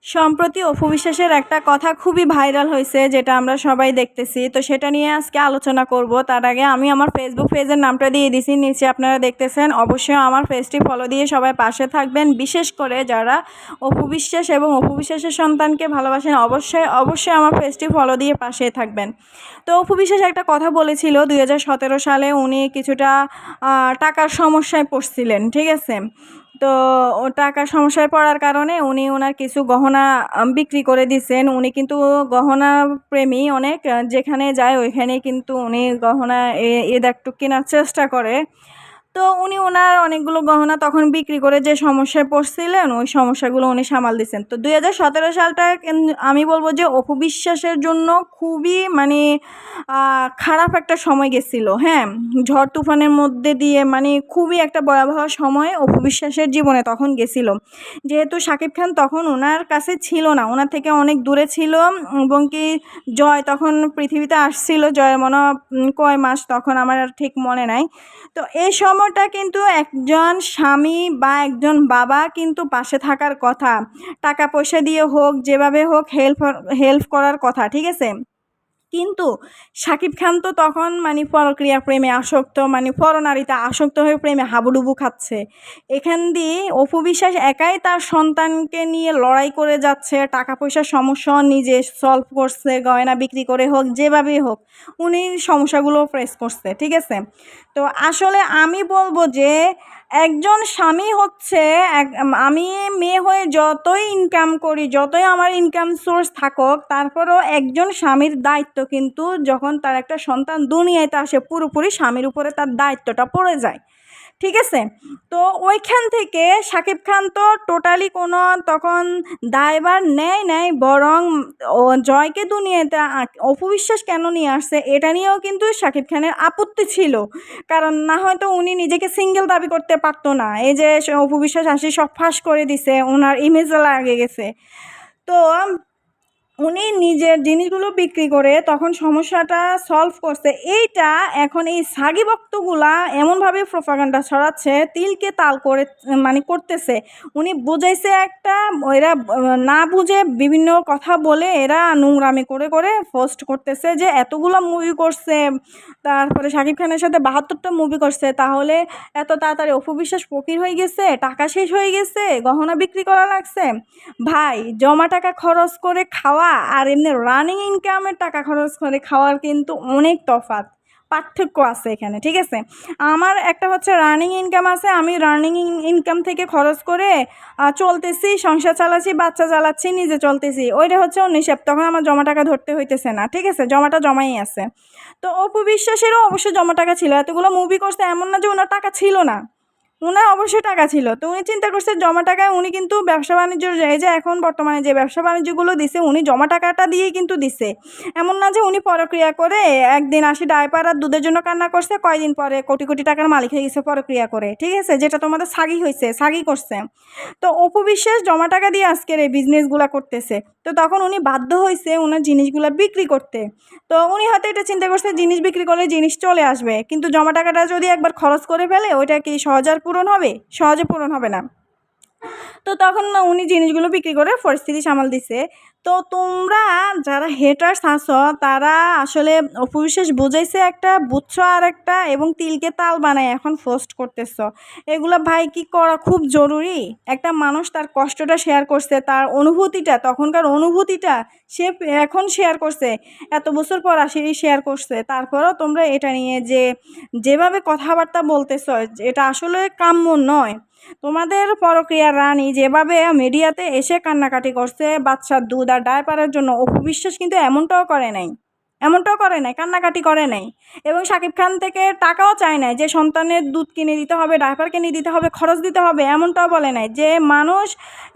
সম্প্রতি অপু বিশ্বাসের একটা কথা খুবই ভাইরাল হয়েছে, যেটা আমরা সবাই দেখতেছি। তো সেটা নিয়ে আজকে আলোচনা করব। তার আগে আমি আমার ফেসবুক পেজের নামটা দিয়ে দিছি, নিচে আপনারা দেখতেছেন। অবশ্যই আমার পেজটি ফলো দিয়ে সবাই পাশে থাকবেন, বিশেষ করে যারা অপু বিশ্বাস এবং অপু বিশ্বাসের সন্তানকে ভালোবাসেন অবশ্যই অবশ্যই আমার পেজটি ফলো দিয়ে পাশে থাকবেন। তো অপু বিশ্বাস একটা কথা বলেছিল 2017 সালে, উনি কিছুটা টাকার সমস্যায় পড়ছিলেন, ঠিক আছে। তো ও টাকার সমস্যায় পড়ার কারণে উনি ওনার কিছু গহনা বিক্রি করে দিছেন। উনি কিন্তু গহনা প্রেমী অনেক, যেখানে যায় ওইখানেই কিন্তু উনি গহনা একটু কেনার চেষ্টা করে। তো উনি ওনার অনেকগুলো গহনা তখন বিক্রি করে যে সমস্যায় পড়ছিলেন, ওই সমস্যাগুলো উনি সামাল দিছেন। তো 2017 সালটা আমি বলব যে অপু বিশ্বাসের জন্য খুবই মানে খারাপ একটা সময় গেছিল। হ্যাঁ, ঝড় তুফানের মধ্যে দিয়ে মানে খুবই একটা ভয়াবহ সময় অপু বিশ্বাসের জীবনে তখন গেছিল। যেহেতু শাকিব খান তখন ওনার কাছে ছিল না, ওনার থেকে অনেক দূরে ছিল। এবং কি জয় তখন পৃথিবীতে আসছিল, জয়ের মনে হয় কয় মাস তখন আমার আর ঠিক মনে নাই। তো এই সময়টা কিন্তু একজন স্বামী বা একজন বাবা কিন্তু পাশে থাকার কথা, টাকা পয়সা দিয়ে হোক, যেভাবে হোক হেল্প করার কথা, ঠিক আছে। কিন্তু শাকিব খান তো তখন মানে পরক্রিয়া প্রেমে আসক্ত, মানে পরনারীতে আসক্ত হয়ে প্রেমে হাবুডুবু খাচ্ছে। এখান দিয়ে অপু বিশ্বাস একাই তার সন্তানকে নিয়ে লড়াই করে যাচ্ছে, টাকা পয়সার সমস্যা নিজে সলভ করছে, গয়না বিক্রি করে হোক, যেভাবেই হোক উনি সমস্যাগুলো ফেস করছে, ঠিক আছে। তো আসলে আমি বলবো যে একজন স্বামী হচ্ছে আমি মেয়ে হয়ে যতই ইনকাম করি, যতই আমার ইনকাম সোর্স থাকুক, তারপরেও একজন স্বামীর দায়িত্ব কিন্তু যখন তার একটা সন্তান দুনিয়াতে আসে, পুরোপুরি স্বামীর উপরে তার দায়িত্বটা পড়ে যায়, ঠিক আছে। তো ওইখান থেকে শাকিব খান তো টোটালি কোনো তখন দায়ভার নেয় নাই, বরং ও জয়কে দুনিয়াতে অপু বিশ্বাস কেন নিয়ে আসছে এটা নিয়েও কিন্তু শাকিব খানের আপত্তি ছিল। কারণ না হয়তো উনি নিজেকে সিঙ্গেল দাবি করতে পারতো না। এই যে অপু বিশ্বাস আসি সব ফাঁস করে দিছে, ওনার ইমেজে লাগে গেছে। তো উনি নিজের জিনিসগুলো বিক্রি করে তখন সমস্যাটা সলভ করছে। এইটা এখন এই সাগি ভক্তগুলা এমনভাবে প্রোপাগান্ডা ছড়াচ্ছে, তিলকে তাল করে মানে করতেছে। উনি বুঝাইছে একটা, এরা না বুঝে বিভিন্ন কথা বলে এরা নোংরামি করে করে পোস্ট করতেছে যে এতগুলো মুভি করছে, তারপরে শাকিব খানের সাথে 72টা মুভি করছে, তাহলে এত তাড়াতাড়ি অপু বিশ্বাস ফকির হয়ে গেছে, টাকা শেষ হয়ে গেছে, গহনা বিক্রি করা লাগছে। ভাই, জমা টাকা খরচ করে খাওয়া আর এমনি রানিং ইনকামের টাকা খরচ করে খাওয়ার কিন্তু অনেক তফাৎ, পার্থক্য আছে এখানে, ঠিক আছে। আমার একটা হচ্ছে রানিং ইনকাম আছে, আমি রানিং ইনকাম থেকে খরচ করে চলতেছি, সংসার চালাচ্ছি, বাচ্চা চালাচ্ছি, নিজে চলতেছি, ওইটা হচ্ছে নিষেধ, তখন আমার জমা টাকা ধরতে হইতেছে না, ঠিক আছে, জমাটা জমাই আছে। তো অপু বিশ্বাসেরও অবশ্যই জমা টাকা ছিল, এতগুলো মুভি করছে, এমন না যে ওনার টাকা ছিল না, উনার অবশ্যই টাকা ছিল। তো উনি চিন্তা করছে জমা টাকায় উনি কিন্তু ব্যবসা বাণিজ্যর, এই যে এখন বর্তমানে যে ব্যবসা বাণিজ্যগুলো দিছে উনি জমা টাকাটা দিয়েই কিন্তু দিছে। এমন না যে উনি পরক্রিয়া করে একদিন আসি ডায়পার আর দুধের জন্য কান্না করছে, কয়দিন পরে কোটি কোটি টাকার মালিক হয়ে গেছে পরক্রিয়া করে, ঠিক আছে, যেটা তোমাদের সাগি হয়েছে, সাগি করছে। তো অপু বিশ্বাস জমা টাকা দিয়ে আজকের এই বিজনেসগুলো করতেছে। তো তখন উনি বাধ্য হয়েছে ওনার জিনিসগুলো বিক্রি করতে। তো উনি হয়তো এটা চিন্তা করছে জিনিস বিক্রি করলে জিনিস চলে আসবে, কিন্তু জমা টাকাটা যদি একবার খরচ করে ফেলে ওইটা কি সহজে আর পূরণ হবে? সহজে পূরণ হবে না। তো তখন না উনি জিনিসগুলো বিক্রি করে পরিস্থিতি সামাল দিছে। তো তোমরা যারা হেটার্স আছো তারা আসলে অপু বিশ্বাস বুঝাইছে একটা, বুঝছো আর একটা, এবং তিলকে তাল বানায় এখন পোস্ট করতেছ। এগুলো ভাই কি করা খুব জরুরি? একটা মানুষ তার কষ্টটা শেয়ার করছে, তার অনুভূতিটা, তখনকার অনুভূতিটা সে এখন শেয়ার করছে, এত বছর পর আসে শেয়ার করছে, তারপরেও তোমরা এটা নিয়ে যেভাবে কথাবার্তা বলতেছ, এটা আসলে কাম্য নয়। তোমাদের পরকীয়া রানী যেভাবে মিডিয়াতে এসে কান্নাকাটি করছে বাচ্চার দুধ আর ডায়পারের জন্য, অপু বিশ্বাস কিন্তু এমনটাও করে নাই, এমনটাও করে নাই, কান্নাকাটি করে নাই। এবং শাকিব খান থেকে টাকাও চায় নাই যে সন্তানের দুধ কিনে দিতে হবে, ডায়পার কিনে দিতে হবে, খরচ দিতে হবে, এমনটাও বলে নাই। যে মানুষ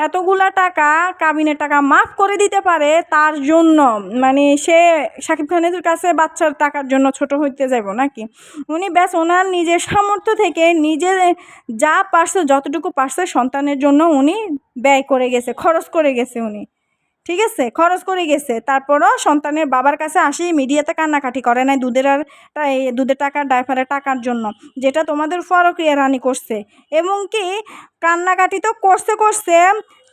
এতগুলা টাকা, কাবিনের টাকা মাফ করে দিতে পারে, তার জন্য মানে সে শাকিব খানের কাছে বাচ্চার টাকার জন্য ছোট হইতে যাব নাকি? উনি ব্যাস ওনার নিজের সামর্থ্য থেকে নিজে যা পারছে, যতটুকু পারছে সন্তানের জন্য উনি ব্যয় করে গেছে, খরচ করে গেছে উনি, ঠিক আছে, খরচ করে গেছে। তারপরও সন্তানের বাবার কাছে আসি মিডিয়াতে কান্নাকাটি করে নাই দুধের টাকা, ডাইপারের টাকার জন্য, যেটা তোমাদের পরকীয়া রানী করছে। এবং কি কান্নাকাটি তো করছে করছে,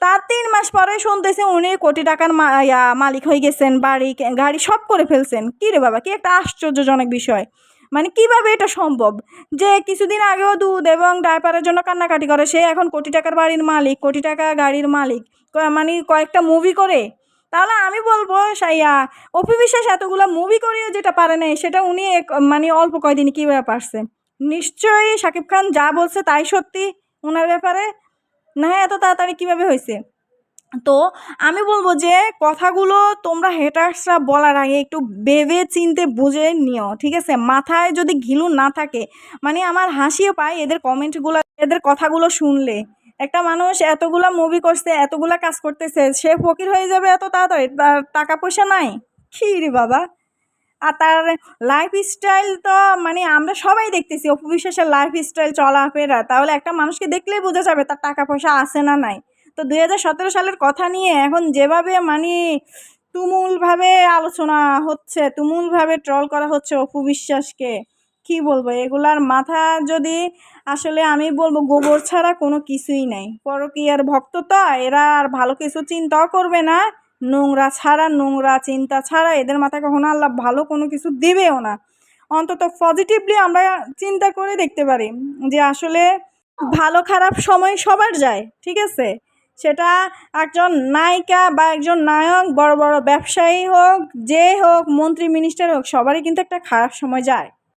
তার 3 মাস পরে শুনতেছি উনি কোটি টাকার মালিক হয়ে গেছেন, বাড়ি গাড়ি সব করে ফেলছেন। কী রে বাবা, কি একটা আশ্চর্যজনক বিষয়। মানে কিভাবে এটা সম্ভব যে কিছুদিন আগেও দুধ এবং ডায়পারের জন্য কান্নাকাটি করে, সে এখন কোটি টাকার বাড়ির মালিক, কোটি টাকা গাড়ির মালিক, মানে কয়েকটা মুভি করে। তাহলে আমি বলবো অপু বিশ্বাস এতগুলো মুভি করেও যেটা পারে নাই, সেটা উনি মানে অল্প কয়দিনে কীভাবে পারছে। নিশ্চয়ই শাকিব খান যা বলছে তাই সত্যি ওনার ব্যাপারে, না হ্যাঁ এত তাড়াতাড়ি কীভাবে হয়েছে। তো আমি বলবো যে কথাগুলো তোমরা হেটার্সরা বলার আগে একটু ভেবে চিনতে বুঝে নিও, ঠিক আছে? মাথায় যদি ঘিলু না থাকে, মানে আমার হাসিও পায় এদের কমেন্টগুলো, এদের কথাগুলো শুনলে। একটা মানুষ এতগুলা মুভি করছে, এতগুলা কাজ করতেছে, সে ফকির হয়ে যাবে এত তাড়াতাড়ি? তার টাকা পয়সা নাই? কী রে বাবা। আর তার লাইফস্টাইল তো মানে আমরা সবাই দেখতেছি, অপু বিশ্বাসের লাইফস্টাইল চলাফেরা, তাহলে একটা মানুষকে দেখলেই বোঝা যাবে তার টাকা পয়সা আছে না নাই। তো 2017 সালের কথা নিয়ে এখন যেভাবে মানে তুমুলভাবে আলোচনা হচ্ছে, তুমুলভাবে ট্রল করা হচ্ছে অপু বিশ্বাসকে, কী বলবো, এগুলার মাথা যদি আসলে আমি বলবো গোবর ছাড়া কোনো কিছুই নাই। পরকীয়ার ভক্ত তো এরা আর ভালো কিছু চিন্তাও করবে না, নোংরা ছাড়া, নোংরা চিন্তা ছাড়া এদের মাথায় কখনো আল্লাহ ভালো কোনো কিছু দিবেও না। অন্তত পজিটিভলি আমরা চিন্তা করে দেখতে পারি যে আসলে ভালো খারাপ সময় সবার যায়, ঠিক আছে? সেটা একজন নায়িকা বা একজন নায়ক, বড় বড় ব্যবসায়ী হোক, যে হোক, মন্ত্রী মিনিস্টার হোক, সবারই কিন্তু একটা খারাপ সময় যায়।